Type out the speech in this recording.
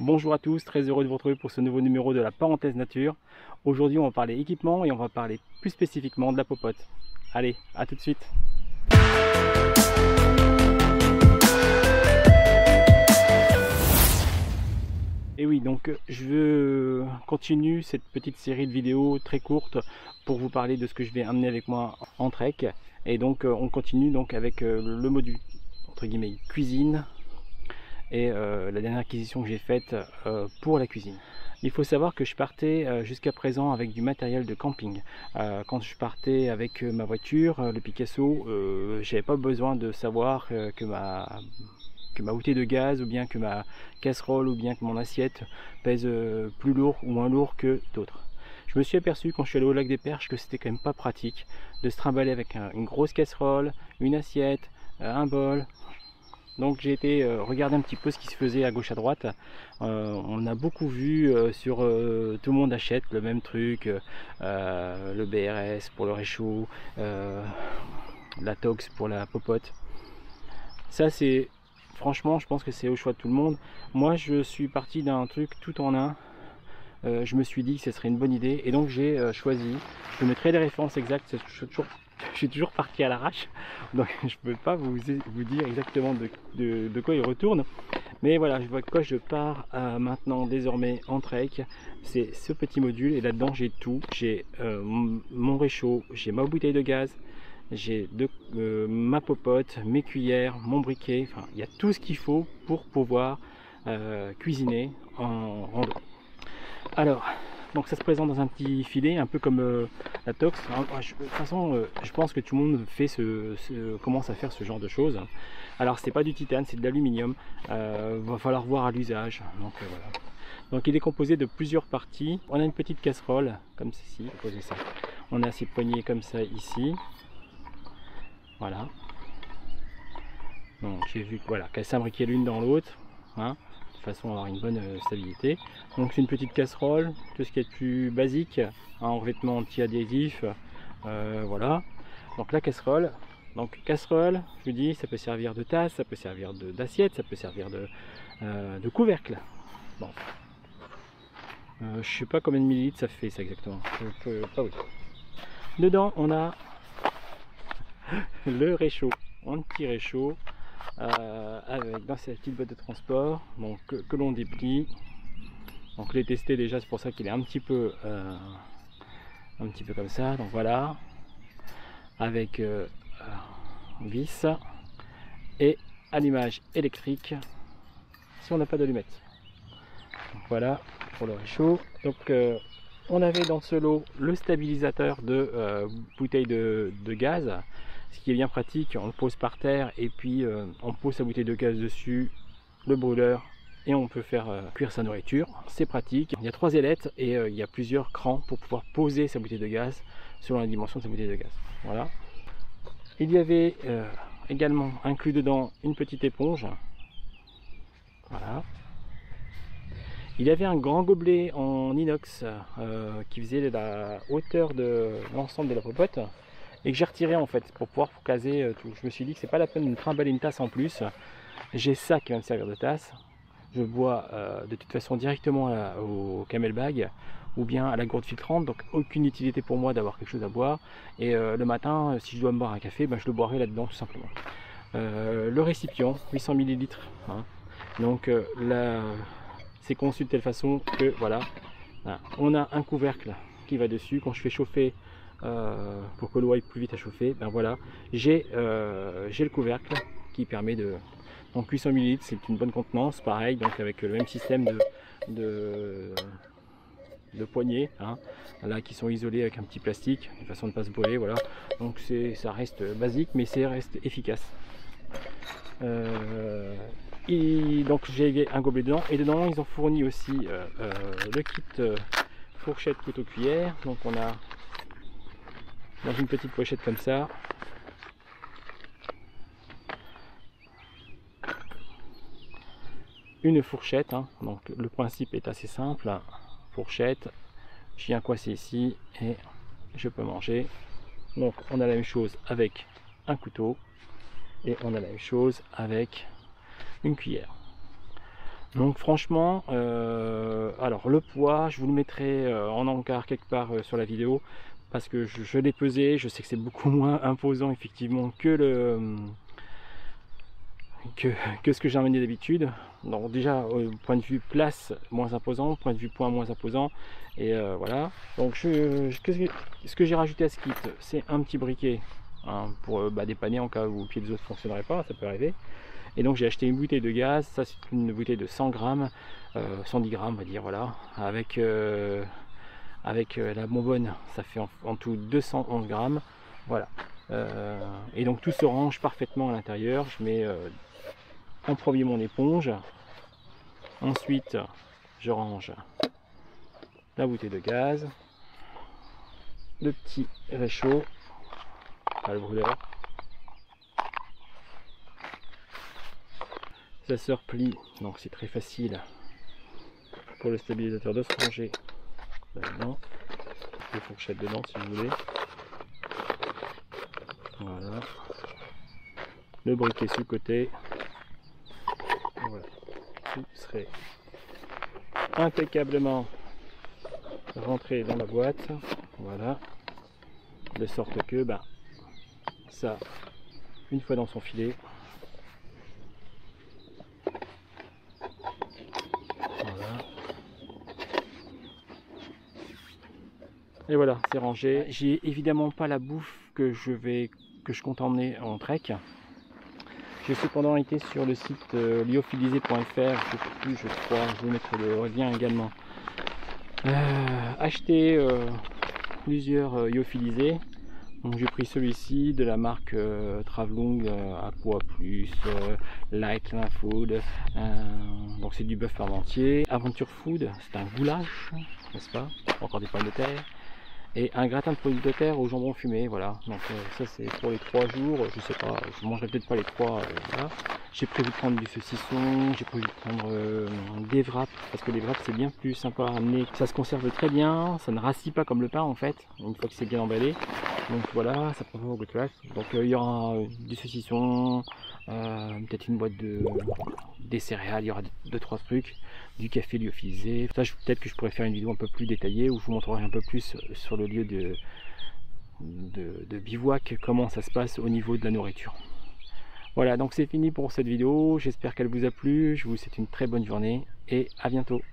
Bonjour à tous, très heureux de vous retrouver pour ce nouveau numéro de la parenthèse nature. Aujourd'hui on va parler équipement et on va parler plus spécifiquement de la popote. Allez, à tout de suite. Et oui, donc je continue cette petite série de vidéos très courtes pour vous parler de ce que je vais amener avec moi en trek. Et donc on continue donc avec le module entre guillemets cuisine et la dernière acquisition que j'ai faite pour la cuisine. Il faut savoir que je partais jusqu'à présent avec du matériel de camping. Quand je partais avec ma voiture, le Picasso, j'avais pas besoin de savoir que ma bouteille de gaz ou bien que ma casserole ou bien que mon assiette pèse plus lourd ou moins lourd que d'autres. Je me suis aperçu quand je suis allé au lac des Perches que c'était quand même pas pratique de se trimballer avec une grosse casserole, une assiette, un bol. Donc j'ai été regarder un petit peu ce qui se faisait à gauche à droite. On a beaucoup vu sur tout le monde achète le même truc, le BRS pour le réchaud, la Tox pour la popote. Ça c'est franchement, je pense que c'est au choix de tout le monde. Moi je suis parti d'un truc tout en un. Je me suis dit que ce serait une bonne idée et donc j'ai choisi. Je mettrai les références exactes. Je suis toujours parti à l'arrache, donc je ne peux pas vous dire exactement de quoi il retourne. Mais voilà, je vois de quoi je pars maintenant désormais en trek. C'est ce petit module et là-dedans j'ai tout. J'ai mon réchaud, j'ai ma bouteille de gaz, j'ai ma popote, mes cuillères, mon briquet. Enfin, il y a tout ce qu'il faut pour pouvoir cuisiner en rando. Alors, donc ça se présente dans un petit filet, un peu comme la Tox. De toute façon, je pense que tout le monde commence à faire ce genre de choses. Alors c'est pas du titane, c'est de l'aluminium. Va falloir voir à l'usage. Donc voilà. Donc il est composé de plusieurs parties. On a une petite casserole comme ceci. Poser ça. On a ces poignées comme ça ici. Voilà. Donc j'ai vu voilà, qu'elles s'imbriquaient l'une dans l'autre. Hein, façon à avoir une bonne stabilité. Donc c'est une petite casserole, tout ce qui est plus basique, en revêtement anti-adhésif, voilà. Donc la casserole, je vous dis, ça peut servir de tasse, ça peut servir d'assiette, ça peut servir de couvercle. Bon. Je sais pas combien de millilitres ça fait ça exactement. Pas oui. Dedans on a le réchaud, anti-réchaud. Avec dans cette petite boîte de transport donc, que l'on déplie. Donc je l'ai testé déjà, c'est pour ça qu'il est un petit peu comme ça. Donc voilà, avec vis et allumage électrique si on n'a pas d'allumette. Voilà pour le réchaud. Donc on avait dans ce lot le stabilisateur de bouteille de gaz. Ce qui est bien pratique, on le pose par terre et puis on pose sa bouteille de gaz dessus, le brûleur, et on peut faire cuire sa nourriture. C'est pratique. Il y a 3 ailettes et il y a plusieurs crans pour pouvoir poser sa bouteille de gaz selon la dimension de sa bouteille de gaz. Voilà. Il y avait également inclus dedans une petite éponge. Voilà. Il y avait un grand gobelet en inox qui faisait la hauteur de l'ensemble de la popote. Et que j'ai retiré en fait pour pouvoir caser tout. Je me suis dit que c'est pas la peine de me trimballer une tasse en plus. J'ai ça qui va me servir de tasse. Je bois de toute façon directement au camelbag ou bien à la gourde filtrante, donc aucune utilité pour moi d'avoir quelque chose à boire. Et le matin, si je dois me boire un café, ben, je le boirai là-dedans tout simplement. Le récipient, 800 ml. Hein. Donc là, c'est conçu de telle façon que voilà, on a un couvercle qui va dessus. Quand je fais chauffer pour que l'eau aille plus vite à chauffer, ben voilà, j'ai le couvercle qui permet de... Donc 800 ml, c'est une bonne contenance, pareil, donc avec le même système de poignées, hein, là qui sont isolés avec un petit plastique, de façon de ne pas se brûler, voilà. Donc ça reste basique, mais ça reste efficace. Et donc j'ai un gobelet dedans, et dedans ils ont fourni aussi le kit fourchette, couteau, cuillère. Donc on a dans une petite pochette comme ça une fourchette, hein. Donc le principe est assez simple, fourchette, je viens coincer ici et je peux manger. Donc on a la même chose avec un couteau et on a la même chose avec une cuillère. Donc franchement, alors le poids, je vous le mettrai en encart quelque part sur la vidéo, parce que je l'ai pesé, je sais que c'est beaucoup moins imposant effectivement que ce que j'ai ramené d'habitude. Donc déjà, point de vue place, moins imposant, point de vue poids, moins imposant, et voilà. Donc ce que j'ai rajouté à ce kit, c'est un petit briquet, hein, pour dépanner en cas où le pied des autres ne fonctionnerait pas, ça peut arriver. Et donc j'ai acheté une bouteille de gaz, ça c'est une bouteille de 100 grammes, 110 grammes on va dire, voilà, avec la bonbonne, ça fait en tout 211 grammes, voilà. Et donc tout se range parfaitement à l'intérieur. Je mets en premier mon éponge, ensuite je range la bouteille de gaz, le petit réchaud, le brûleur. Ça se replie, donc c'est très facile pour le stabilisateur de se ranger là-dedans. Des fourchettes dedans si vous voulez. Voilà. Le briquet sur le côté. Voilà. Tout serait impeccablement rentré dans la boîte. Voilà. De sorte que ça, une fois dans son filet, et voilà, c'est rangé. J'ai évidemment pas la bouffe que je compte emmener en trek. J'ai cependant été sur le site lyophilisé.fr, je crois, je vous mettrai le lien également. Acheter plusieurs lyophilisés. Donc j'ai pris celui-ci de la marque Travlung, Aqua Plus, Light Clean Food. Donc c'est du bœuf parmentier. Aventure Food, c'est un goulash, n'est-ce pas? Encore des pommes de terre. Et un gratin de produits de terre au jambon fumé, voilà. Donc ça c'est pour les 3 jours, je sais pas, je mangerai peut-être pas les 3, voilà. J'ai prévu de prendre du saucisson, j'ai prévu de prendre des wraps, parce que les wraps c'est bien plus sympa à amener. Ça se conserve très bien, ça ne rassit pas comme le pain en fait, une fois que c'est bien emballé. Donc voilà, ça prend pas beaucoup de place. Donc il y aura du saucisson, peut-être une boîte des céréales, il y aura 2-3 trucs, du café lyophilisé. Ça, peut-être que je pourrais faire une vidéo un peu plus détaillée où je vous montrerai un peu plus sur le lieu de bivouac, comment ça se passe au niveau de la nourriture. Voilà, donc c'est fini pour cette vidéo, j'espère qu'elle vous a plu, je vous souhaite une très bonne journée et à bientôt.